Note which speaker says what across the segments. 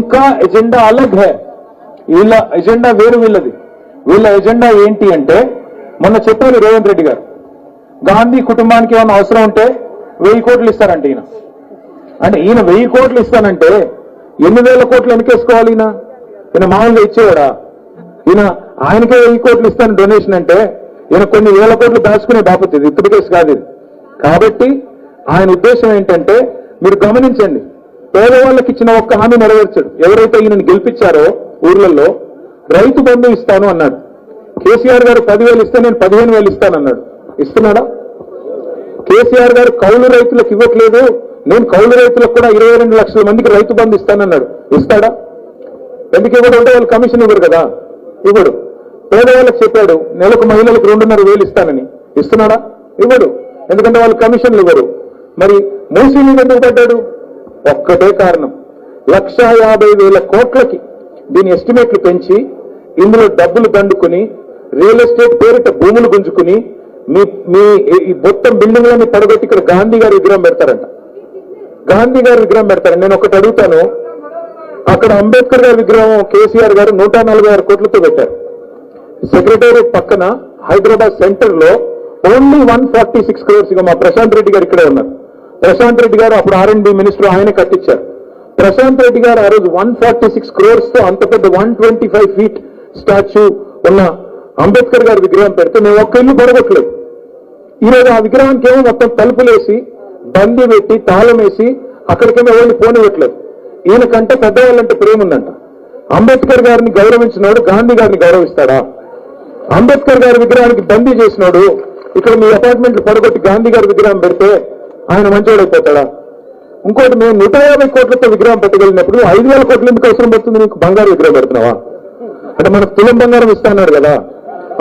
Speaker 1: उनका एजेंडा अलग है, వీళ్ళ ఎజెండా వేరు వీళ్ళది. వీళ్ళ ఎజెండా ఏంటి అంటే మొన్న చెప్పారు రేవంత్ రెడ్డి గారు, గాంధీ కుటుంబానికి ఏమైనా అవసరం ఉంటే 1000 కోట్లు ఇస్తారంట ఈయన. అంటే ఈయన 1000 కోట్లు ఇస్తానంటే ఎన్ని వేల కోట్లు వెనకేసుకోవాలి ఈయన మామూలుగా ఇచ్చేవాడా? ఈయన ఆయనకే 1000 కోట్లు ఇస్తాను డొనేషన్ అంటే ఈయన కొన్ని వేల కోట్లు దాచుకునే బాపతి, ఇది ఇప్పటి కేసు కాదు ఇది. కాబట్టి ఆయన ఉద్దేశం ఏంటంటే మీరు గమనించండి, పేదవాళ్ళకి ఇచ్చిన ఒక్క హామీ నెరవేర్చాడు. ఎవరైతే ఈయనను గెలిపించారో ఊర్లలో రైతు బంధు ఇస్తాను అన్నాడు. కేసీఆర్ గారు 10,000 ఇస్తే నేను 15,000 ఇస్తానన్నాడు. ఇస్తున్నాడా? కేసీఆర్ గారు కౌలు రైతులకు ఇవ్వట్లేదు, నేను కౌలు రైతులకు కూడా 22 లక్షల మందికి రైతు బంధు ఇస్తానన్నాడు. ఇస్తాడా? ఎందుకు ఇవ్వడు అంటే వాళ్ళు కమిషన్ ఇవ్వరు కదా, ఇవ్వడు. పేదవాళ్ళకి చెప్పాడు నెలకు మహిళలకు 2,500 ఇస్తానని, ఇస్తున్నాడా? ఇవ్వడు, ఎందుకంటే వాళ్ళు కమిషన్లు ఇవ్వరు. మరి మూసీ మీద ఎందుకు పడ్డాడు? ఒక్కటే కారణం, 1,50,000 కోట్లకి దీని ఎస్టిమేట్లు పెంచి ఇందులో డబ్బులు దండుకుని రియల్ ఎస్టేట్ పేరిట భూములు గుంజుకుని మీ మొత్తం బిల్డింగ్లన్నీ పడగొట్టి ఇక్కడ గాంధీ గారి విగ్రహం పెడతారంట. గాంధీ గారి విగ్రహం పెడతారంట. నేను ఒకటి అడుగుతాను, అక్కడ అంబేద్కర్ గారి విగ్రహం కేసీఆర్ గారు 146 కోట్లతో పెట్టారు. సెక్రటేరియట్ పక్కన హైదరాబాద్ సెంటర్ లో ఓన్లీ 146 crores. ఇక మా ప్రశాంత్ రెడ్డి గారు ఇక్కడే ఉన్నారు. ప్రశాంత్ రెడ్డి గారు అప్పుడు R&D మినిస్టర్, ఆయన కట్టించారు. ప్రశాంత్ రెడ్డి గారు ఆ రోజు 146 crores తో అంత పెద్ద 125 feet స్టాచ్యూ ఉన్న అంబేద్కర్ గారి విగ్రహం పెడితే మేము ఒక్క ఇల్లు పడగొట్టలేదు. ఈరోజు ఆ విగ్రహానికి ఏమో మొత్తం తలుపులేసి బందీ పెట్టి తాళం వేసి అక్కడికేమో ఎవరిని పోనివ్వట్లేదు. ఈయనకంటే పెద్దవాళ్ళంటే ప్రేమ ఉందంట. అంబేద్కర్ గారిని గౌరవించినోడు గాంధీ గారిని గౌరవిస్తాడా? అంబేద్కర్ గారి విగ్రహానికి బందీ చేసినోడు ఇక్కడ మీ అపార్ట్మెంట్లు పడగొట్టి గాంధీ గారి విగ్రహం పెడితే ఆయన మంచోడైపోతాడా? ఇంకోటి, మేము 150 కోట్లతో విగ్రహం పెట్టగలిగినప్పుడు 5,000 కోట్లు ఎందుకు అవసరం పడుతుంది? నీకు బంగారు విగ్రహం పెడుతున్నావా? అంటే మనకు తులం బంగారం ఇస్తాన్నాడు కదా,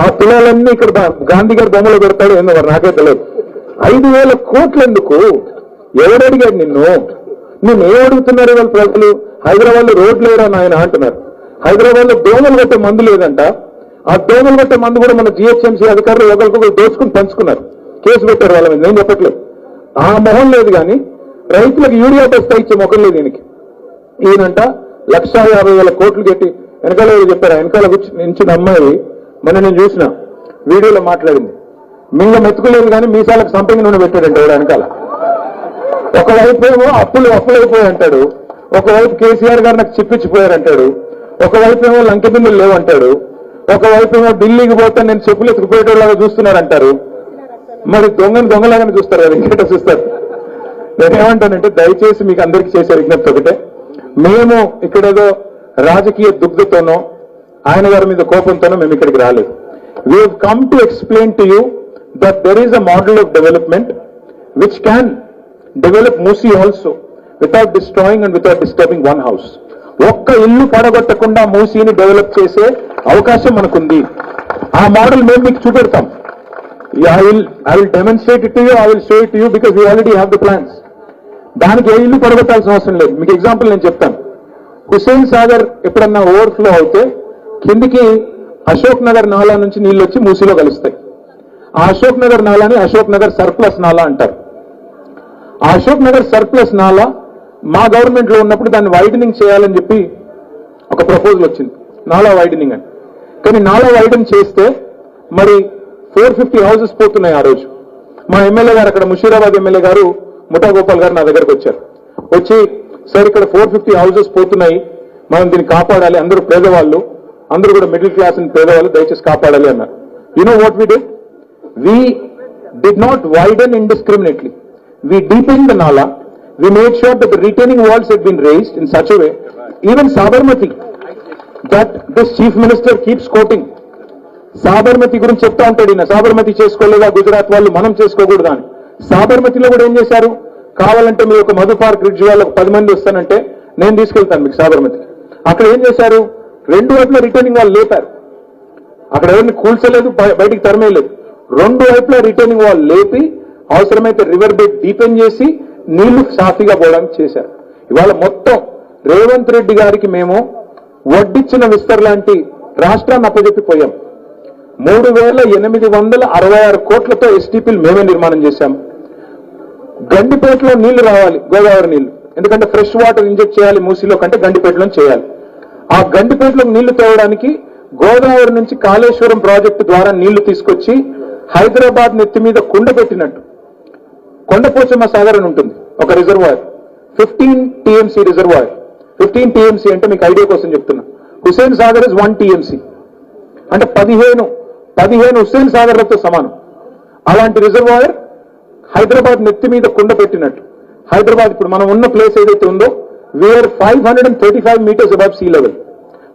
Speaker 1: ఆ తులాలన్నీ ఇక్కడ గాంధీ గారి బొమ్మలో పెడతాడు ఏందో మరి నాకే తెలియదు. 5,000 కోట్లు ఎందుకు? ఎవరు అడిగాడు నిన్ను? నేను ఏం అడుగుతున్నారు ఇవాళ ప్రజలు? హైదరాబాద్ లో రోడ్లు లేరా నాయన అంటున్నారు. హైదరాబాద్ లో దోమలు కొట్టే మందు లేదంట. ఆ దోమలు కొట్టే మందు కూడా మన GHMC అధికారులు ఒకరికొకరు దోచుకుని పంచుకున్నారు, కేసు పెట్టారు వాళ్ళ మీద. నేను చెప్పట్లేదు, ఆ మొహం లేదు. కానీ రైతులకు యూరియా టెస్ట్ ఇచ్చే మొక్కం లేదు ఈయనకి. ఈయనంట 1,50,000 కోట్లు కట్టి వెనకాల చెప్పారు. వెనకాల నుంచి అమ్మాయి మొన్న నేను చూసిన వీడియోలో మాట్లాడింది, మింగ మెతుకులేదు కానీ మీసాలకు సంపంగి నూనె పెట్టాడంటే వాడు వెనకాల. ఒకవైపు ఏమో అప్పులైపోయి అంటాడు, ఒకవైపు కేసీఆర్ గారు నాకు చిప్పిచ్చిపోయారంటాడు, ఒకవైపు ఏమో లంకె బిల్లులు లేవంటాడు, ఒకవైపు ఏమో ఢిల్లీకి పోతే నేను చెప్పులు ఎత్తుకుపోయేటోళ్ళగా చూస్తున్నారంటారు. మరి దొంగలాగానే చూస్తారు కదా, ఇంకేట చూస్తారు. నేనేమంటానంటే దయచేసి మీకు అందరికీ చేసే విజ్ఞప్తి ఒకటే, మేము ఇక్కడేదో రాజకీయ దుగ్ధతోనో ఆయన గారి మీద కోపంతోనో మేము ఇక్కడికి రాలేదు. We have come to explain to you that there is a model of development which can develop Musi also without destroying and without disturbing one house. ఒక్క ఇల్లు పడగొట్టకుండా మూసీని డెవలప్ చేసే అవకాశం మనకుంది. ఆ మోడల్ మేము మీకు చూపెడతాం. I will demonstrate it to you, I will show it to you because we already have the plans. దానికి ఏ ఇల్లు పడగొట్టాల్సిన అవసరం లేదు. మీకు ఎగ్జాంపుల్ నేను చెప్తాను. హుస్సేన్ సాగర్ ఎప్పుడన్నా ఓవర్ఫ్లో అయితే కిందికి అశోక్ నగర్ నాలా నుంచి నీళ్లు వచ్చి మూసీలో కలుస్తాయి. ఆ అశోక్ నగర్ నాలాని అశోక్ నగర్ సర్ప్లస్ నాలా అంటారు. ఆ అశోక్ నగర్ సర్ప్లస్ నాలా మా గవర్నమెంట్ లో ఉన్నప్పుడు దాన్ని వైడనింగ్ చేయాలని చెప్పి ఒక ప్రపోజల్ వచ్చింది, నాలా వైడనింగ్ అని. కానీ నాలా వైడన్ చేస్తే మరి 450 houses పోతున్నాయి. ఆ రోజు మా ఎమ్మెల్యే గారు, అక్కడ ముషీరాబాద్ ఎమ్మెల్యే గారు ముఠా గోపాల్ గారు నా దగ్గరకు వచ్చారు. వచ్చి సార్ ఇక్కడ 450 houses పోతున్నాయి, మనం దీన్ని కాపాడాలి, అందరూ పేదవాళ్ళు, అందరూ కూడా మిడిల్ క్లాస్ అండ్ పేదవాళ్ళు, దయచేసి కాపాడాలి అన్నారు. You know what we did? We did not widen indiscriminately. We deepened the nala. We made sure that the retaining walls had been raised in such a way. Even Sabarmati, that this chief minister keeps quoting. Sabarmati గురించి చెప్తా ఉంటాడు ఈయన, సాబర్మతి చేసుకోలేదా గుజరాత్ వాళ్ళు, మనం చేసుకోకూడదా అని. సాబర్మతిలో కూడా ఏం చేశారు? కావాలంటే మీరు ఒక మధు పార్క్ బ్రిడ్జ్ వాళ్ళకు 10 మంది వస్తానంటే నేను తీసుకెళ్తాను మీకు సాబర్మతికి. అక్కడ ఏం చేశారు? 2 వైపులా రిటైనింగ్ వాల్ లేపారు. అక్కడ ఎవరిని కూల్చలేదు, బయటికి తరమేయలేదు. 2 వైపులా రిటైనింగ్ వాల్ లేపి అవసరమైతే రివర్ బెడ్ డీపెన్ చేసి నీళ్లు సాఫీగా పోవడానికి చేశారు. ఇవాళ మొత్తం రేవంత్ రెడ్డి గారికి మేము వడ్డిచ్చిన విస్తర్ లాంటి రాష్ట్రాన్ని అప్పజెప్పిపోయాం. 3,866 కోట్లతో STPలు మేమే నిర్మాణం చేశాం. గండిపేటలో నీళ్లు రావాలి, గోదావరి నీళ్లు, ఎందుకంటే ఫ్రెష్ వాటర్ ఇంజెక్ట్ చేయాలి మూసీలో కంటే గండిపేటలో చేయాలి. ఆ గండిపేటలో నీళ్లు తేవడానికి గోదావరి నుంచి కాళేశ్వరం ప్రాజెక్టు ద్వారా నీళ్లు తీసుకొచ్చి హైదరాబాద్ నెత్తి మీద కుండ పెట్టినట్టు కొండపోచమ్మ సాగర్ అని ఉంటుంది ఒక రిజర్వాయర్, 15 TMC రిజర్వాయర్. 15 TMC అంటే మీకు ఐడియా కోసం చెప్తున్నా. హుస్సేన్ సాగర్ ఇస్ 1 TMC, అంటే 15 హుస్సేన్ సాగర్లతో సమానం. అలాంటి రిజర్వాయర్ హైదరాబాద్ నెత్తి మీద కుండ పెట్టినట్టు. హైదరాబాద్ ఇప్పుడు మనం ఉన్న ప్లేస్ ఏదైతే ఉందో we 535 meters above sea level,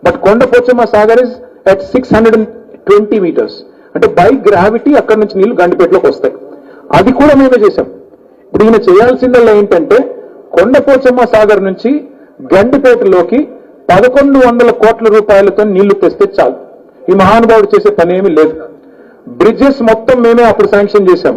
Speaker 1: but Kondapochamma Sagar is at 620 meters. అంటే బై గ్రావిటీ అక్కడి నుంచి నీళ్లు గండిపేటలోకి వస్తాయి. అది కూడా మేమే చేశాం. ఇప్పుడు ఈయన చేయాల్సిందల్లా ఏంటంటే కొండపోచమ్మ సాగర్ నుంచి గండిపేటలోకి 1100 కోట్ల రూపాయలతో నీళ్లు తెస్తే చాలు. ఈ మహానుభావుడు చేసే పని ఏమీ లేదు. బ్రిడ్జెస్ మొత్తం మేమే అప్పుడు శాంక్షన్ చేశాం.